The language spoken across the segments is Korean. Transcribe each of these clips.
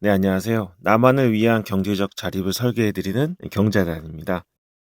네, 안녕하세요. 나만을 위한 경제적 자립을 설계해드리는 경자단입니다.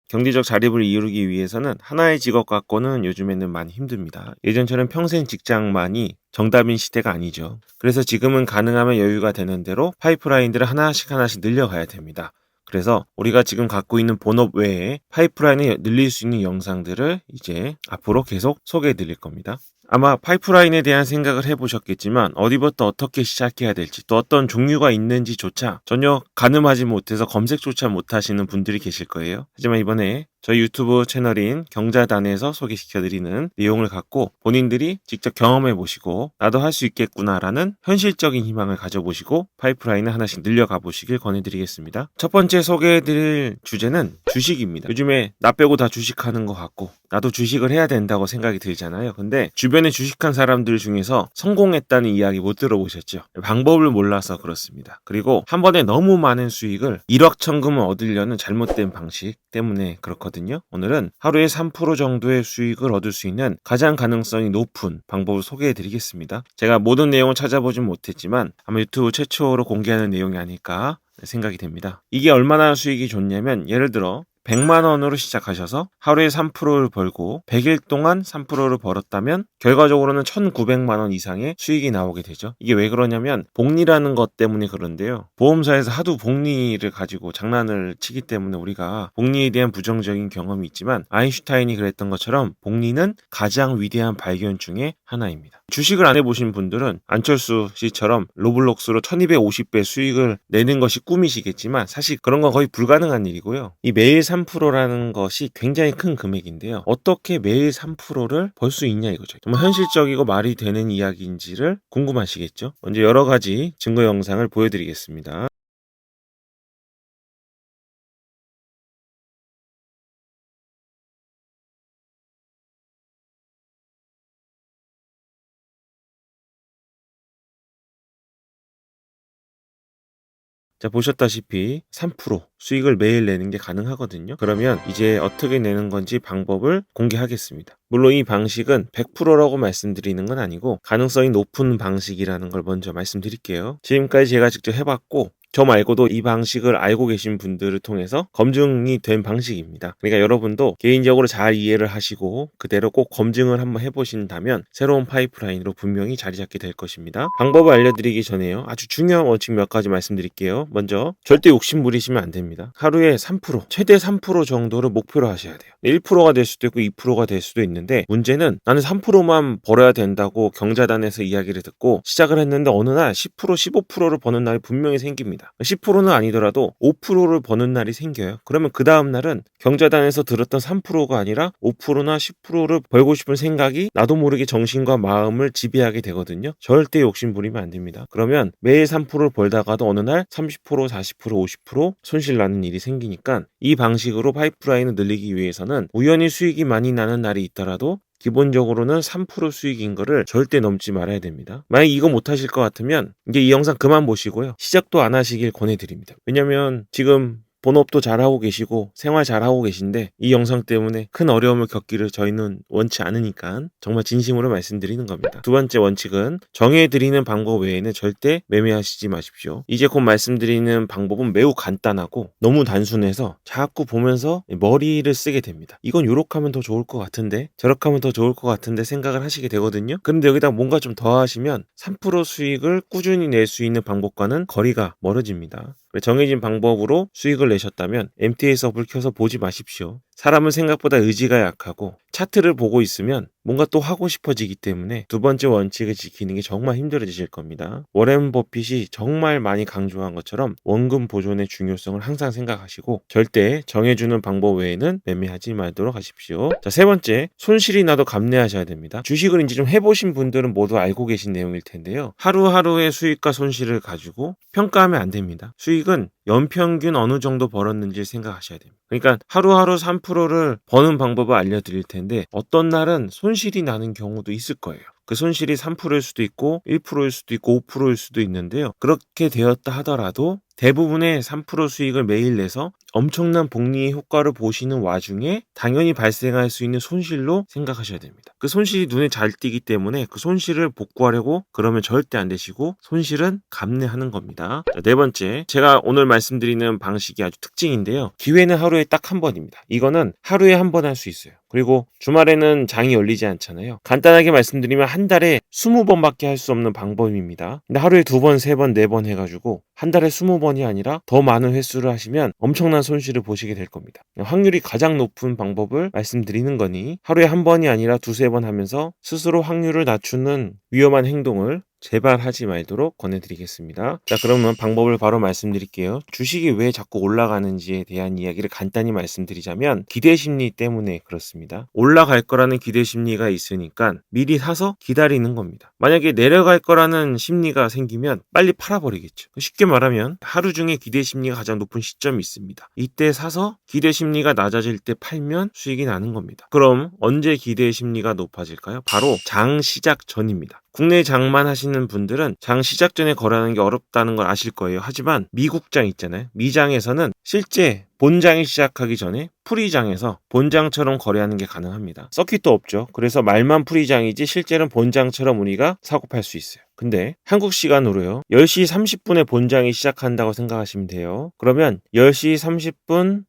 경제적 자립을 이루기 위해서는 하나의 직업 갖고는 요즘에는 많이 힘듭니다. 예전처럼 평생 직장만이 정답인 시대가 아니죠. 그래서 지금은 가능하면 여유가 되는 대로 파이프라인들을 하나씩 늘려가야 됩니다. 그래서 우리가 지금 갖고 있는 본업 외에 파이프라인을 늘릴 수 있는 영상들을 이제 앞으로 계속 소개해 드릴 겁니다. 아마 파이프라인에 대한 생각을 해보셨겠지만 어디부터 어떻게 시작해야 될지 또 어떤 종류가 있는지조차 전혀 가늠하지 못해서 검색조차 못하시는 분들이 계실 거예요. 하지만 이번에 저희 유튜브 채널인 경자단에서 소개시켜드리는 내용을 갖고 본인들이 직접 경험해 보시고 나도 할 수 있겠구나라는 현실적인 희망을 가져보시고 파이프라인을 하나씩 늘려가 보시길 권해드리겠습니다. 첫 번째 소개해드릴 주제는 주식입니다. 요즘에 나 빼고 다 주식하는 것 같고 나도 주식을 해야 된다고 생각이 들잖아요. 근데 주변에 주식한 사람들 중에서 성공했다는 이야기 못 들어보셨죠? 방법을 몰라서 그렇습니다. 그리고 한 번에 너무 많은 수익을 일확천금을 얻으려는 잘못된 방식 때문에 그렇거든요. 오늘은 하루에 3% 정도의 수익을 얻을 수 있는 가장 가능성이 높은 방법을 소개해 드리겠습니다. 제가 모든 내용을 찾아보진 못했지만 아마 유튜브 최초로 공개하는 내용이 아닐까 생각이 됩니다. 이게 얼마나 수익이 좋냐면 예를 들어 100만 원으로 시작하셔서 하루에 3%를 벌고 100일 동안 3%를 벌었다면 결과적으로는 1,900만 원 이상의 수익이 나오게 되죠. 이게 왜 그러냐면 복리라는 것 때문에 그런데요. 보험사에서 하도 복리를 가지고 장난을 치기 때문에 우리가 복리에 대한 부정적인 경험이 있지만 아인슈타인이 그랬던 것처럼 복리는 가장 위대한 발견 중에 하나입니다. 주식을 안 해보신 분들은 안철수 씨처럼 로블록스로 1250배 수익을 내는 것이 꿈이시겠지만 사실 그런 건 거의 불가능한 일이고요. 이 매일 3%라는 것이 굉장히 큰 금액인데요. 어떻게 매일 3%를 벌 수 있냐 이거죠. 정말 현실적이고 말이 되는 이야기인지를 궁금하시겠죠? 먼저 여러 가지 증거 영상을 보여드리겠습니다. 자, 보셨다시피 3% 수익을 매일 내는 게 가능하거든요. 그러면 이제 어떻게 내는 건지 방법을 공개하겠습니다. 물론 이 방식은 100%라고 말씀드리는 건 아니고 가능성이 높은 방식이라는 걸 먼저 말씀드릴게요. 지금까지 제가 직접 해봤고 저 말고도 이 방식을 알고 계신 분들을 통해서 검증이 된 방식입니다. 그러니까 여러분도 개인적으로 잘 이해를 하시고 그대로 꼭 검증을 한번 해보신다면 새로운 파이프라인으로 분명히 자리 잡게 될 것입니다. 방법을 알려드리기 전에요. 아주 중요한 원칙 몇 가지 말씀드릴게요. 먼저 절대 욕심 부리시면 안 됩니다. 하루에 3%, 최대 3% 정도를 목표로 하셔야 돼요. 1%가 될 수도 있고 2%가 될 수도 있는데 문제는 나는 3%만 벌어야 된다고 경자단에서 이야기를 듣고 시작을 했는데 어느 날 10%, 15%를 버는 날이 분명히 생깁니다. 10%는 아니더라도 5%를 버는 날이 생겨요. 그러면 그 다음 날은 경자단에서 들었던 3%가 아니라 5%나 10%를 벌고 싶은 생각이 나도 모르게 정신과 마음을 지배하게 되거든요. 절대 욕심 부리면 안 됩니다. 그러면 매일 3%를 벌다가도 어느 날 30%, 40%, 50% 손실 나는 일이 생기니까 이 방식으로 파이프라인을 늘리기 위해서는 우연히 수익이 많이 나는 날이 있더라도 기본적으로는 3% 수익인 거를 절대 넘지 말아야 됩니다. 만약 이거 못하실 것 같으면 이제 이 영상 그만 보시고요. 시작도 안 하시길 권해드립니다. 왜냐면 지금 본업도 잘하고 계시고 생활 잘하고 계신데 이 영상 때문에 큰 어려움을 겪기를 저희는 원치 않으니까 정말 진심으로 말씀드리는 겁니다. 두 번째 원칙은 정해드리는 방법 외에는 절대 매매하시지 마십시오. 이제 곧 말씀드리는 방법은 매우 간단하고 너무 단순해서 자꾸 보면서 머리를 쓰게 됩니다. 이건 요렇게 하면 더 좋을 것 같은데 저렇게 하면 더 좋을 것 같은데 생각을 하시게 되거든요. 그런데 여기다 뭔가 좀 더 하시면 3% 수익을 꾸준히 낼 수 있는 방법과는 거리가 멀어집니다. 정해진 방법으로 수익을 내셨다면 MTA 서브를 켜서 보지 마십시오. 사람은 생각보다 의지가 약하고 차트를 보고 있으면 뭔가 또 하고 싶어지기 때문에 두 번째 원칙을 지키는 게 정말 힘들어지실 겁니다. 워렌 버핏이 정말 많이 강조한 것처럼 원금 보존의 중요성을 항상 생각하시고 절대 정해주는 방법 외에는 매매하지 말도록 하십시오. 자, 세 번째, 손실이 나도 감내하셔야 됩니다. 주식을 이제 좀 해보신 분들은 모두 알고 계신 내용일 텐데요. 하루하루의 수익과 손실을 가지고 평가하면 안 됩니다. 수익은 연평균 어느 정도 벌었는지 생각하셔야 됩니다. 그러니까 하루하루 3%를 버는 방법을 알려드릴 텐데 어떤 날은 손실이 나는 경우도 있을 거예요. 그 손실이 3%일 수도 있고 1%일 수도 있고 5%일 수도 있는데요. 그렇게 되었다 하더라도 대부분의 3% 수익을 매일 내서 엄청난 복리의 효과를 보시는 와중에 당연히 발생할 수 있는 손실로 생각하셔야 됩니다. 그 손실이 눈에 잘 띄기 때문에 그 손실을 복구하려고 그러면 절대 안 되시고 손실은 감내하는 겁니다. 자, 네 번째, 제가 오늘 말씀드리는 방식이 아주 특징인데요. 기회는 하루에 딱 한 번입니다. 이거는 하루에 한 번 할 수 있어요. 그리고 주말에는 장이 열리지 않잖아요. 간단하게 말씀드리면 한 달에 20번밖에 할 수 없는 방법입니다. 근데 하루에 2번, 3번, 4번 해가지고 한 달에 20번이 아니라 더 많은 횟수를 하시면 엄청난 손실을 보시게 될 겁니다. 확률이 가장 높은 방법을 말씀드리는 거니 하루에 한 번이 아니라 2-3번 하면서 스스로 확률을 낮추는 위험한 행동을 제발 하지 말도록 권해드리겠습니다. 자, 그러면 방법을 바로 말씀드릴게요. 주식이 왜 자꾸 올라가는지에 대한 이야기를 간단히 말씀드리자면 기대 심리 때문에 그렇습니다. 올라갈 거라는 기대 심리가 있으니까 미리 사서 기다리는 겁니다. 만약에 내려갈 거라는 심리가 생기면 빨리 팔아버리겠죠. 쉽게 말하면 하루 중에 기대 심리가 가장 높은 시점이 있습니다. 이때 사서 기대 심리가 낮아질 때 팔면 수익이 나는 겁니다. 그럼 언제 기대 심리가 높아질까요? 바로 장 시작 전입니다. 국내 장만 하시는 분들은 장 시작 전에 거래하는 게 어렵다는 걸 아실 거예요. 하지만 미국장 있잖아요. 미장에서는 실제 본장이 시작하기 전에 프리장에서 본장처럼 거래하는 게 가능합니다. 서킷도 없죠. 그래서 말만 프리장이지 실제는 본장처럼 우리가 사고 팔 수 있어요. 근데 한국 시간으로요. 10시 30분에 본장이 시작한다고 생각하시면 돼요. 그러면 10시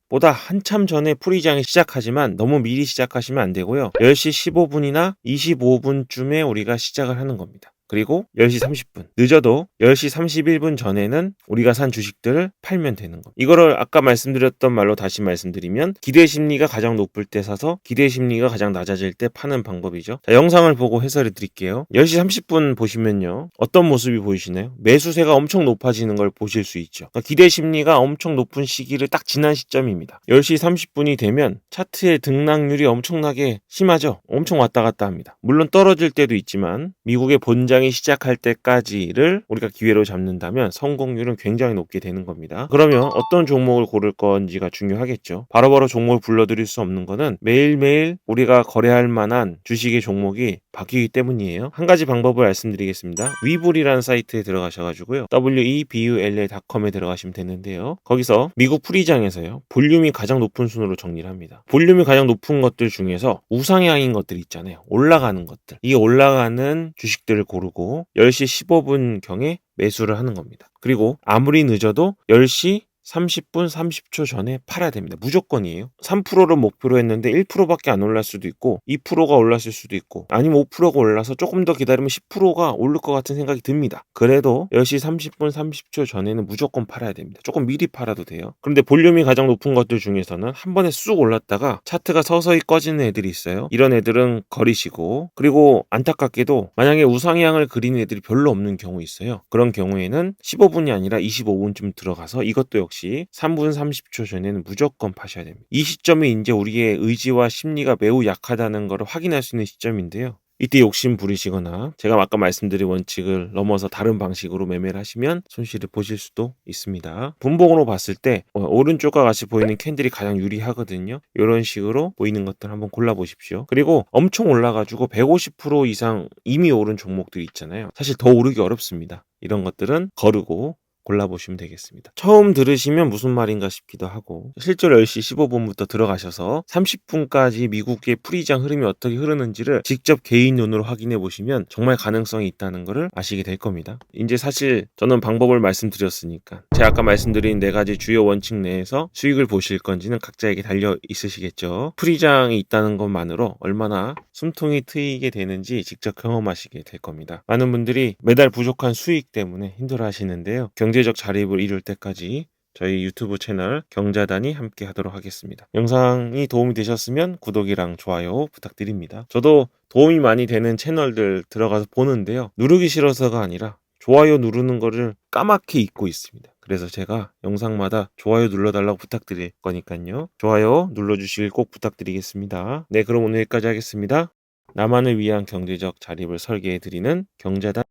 30분보다 한참 전에 프리장이 시작하지만 너무 미리 시작하시면 안 되고요. 10시 15분이나 25분쯤에 우리가 시작을 하는 겁니다. 그리고 10시 30분 늦어도 10시 31분 전에는 우리가 산 주식들을 팔면 되는 겁니다. 이거를 아까 말씀드렸던 말로 다시 말씀드리면 기대 심리가 가장 높을 때 사서 기대 심리가 가장 낮아질 때 파는 방법이죠. 자, 영상을 보고 해설해 드릴게요. 10시 30분 보시면요. 어떤 모습이 보이시나요? 매수세가 엄청 높아지는 걸 보실 수 있죠. 그러니까 기대 심리가 엄청 높은 시기를 딱 지난 시점입니다. 10시 30분이 되면 차트의 등락률이 엄청나게 심하죠. 엄청 왔다 갔다 합니다. 물론 떨어질 때도 있지만 미국의 본장이 시작할 때까지를 우리가 기회로 잡는다면 성공률은 굉장히 높게 되는 겁니다. 그러면 어떤 종목을 고를 건지가 중요하겠죠. 바로바로 종목을 불러드릴 수 없는 거는 매일매일 우리가 거래할 만한 주식의 종목이 바뀌기 때문이에요. 한 가지 방법을 말씀드리겠습니다. 위불이라는 사이트에 들어가셔가지고요. webull.com에 들어가시면 되는데요. 거기서 미국 프리장에서요. 볼륨이 가장 높은 순으로 정리를 합니다. 볼륨이 가장 높은 것들 중에서 우상향인 것들 있잖아요. 올라가는 것들. 이 올라가는 주식들을 고르고 10시 15분경에 매수를 하는 겁니다. 그리고 아무리 늦어도 10시 30분 30초 전에 팔아야 됩니다. 무조건이에요. 3%를 목표로 했는데 1%밖에 안 올랐을 수도 있고 2%가 올랐을 수도 있고 아니면 5%가 올라서 조금 더 기다리면 10%가 오를 것 같은 생각이 듭니다. 그래도 10시 30분 30초 전에는 무조건 팔아야 됩니다. 조금 미리 팔아도 돼요. 그런데 볼륨이 가장 높은 것들 중에서는 한 번에 쑥 올랐다가 차트가 서서히 꺼지는 애들이 있어요. 이런 애들은 거리시고, 그리고 안타깝게도 만약에 우상향을 그리는 애들이 별로 없는 경우 있어요. 그런 경우에는 15분이 아니라 25분쯤 들어가서 이것도 역시 3분 30초 전에는 무조건 파셔야 됩니다. 이 시점이 이제 우리의 의지와 심리가 매우 약하다는 것을 확인할 수 있는 시점인데요. 이때 욕심 부리시거나 제가 아까 말씀드린 원칙을 넘어서 다른 방식으로 매매를 하시면 손실을 보실 수도 있습니다. 분봉으로 봤을 때 오른쪽과 같이 보이는 캔들이 가장 유리하거든요. 이런 식으로 보이는 것들 한번 골라보십시오. 그리고 엄청 올라가지고 150% 이상 이미 오른 종목들이 있잖아요. 사실 더 오르기 어렵습니다. 이런 것들은 거르고 골라보시면 되겠습니다. 처음 들으시면 무슨 말인가 싶기도 하고 실제로 10시 15분부터 들어가셔서 30분까지 미국의 프리장 흐름이 어떻게 흐르는지를 직접 개인 눈으로 확인해 보시면 정말 가능성이 있다는 것을 아시게 될 겁니다. 이제 사실 저는 방법을 말씀드렸으니까 제가 아까 말씀드린 4가지 주요 원칙 내에서 수익을 보실 건지는 각자에게 달려 있으시겠죠. 프리장이 있다는 것만으로 얼마나 숨통이 트이게 되는지 직접 경험하시게 될 겁니다. 많은 분들이 매달 부족한 수익 때문에 힘들어 하시는데요. 경제적 자립을 이룰 때까지 저희 유튜브 채널 경자단이 함께 하도록 하겠습니다. 영상이 도움이 되셨으면 구독이랑 좋아요 부탁드립니다. 저도 도움이 많이 되는 채널들 들어가서 보는데요. 누르기 싫어서가 아니라 좋아요 누르는 거를 까맣게 잊고 있습니다. 그래서 제가 영상마다 좋아요 눌러달라고 부탁드릴 거니까요. 좋아요 눌러주시길 꼭 부탁드리겠습니다. 네, 그럼 오늘 여기까지 하겠습니다. 나만을 위한 경제적 자립을 설계해드리는 경자단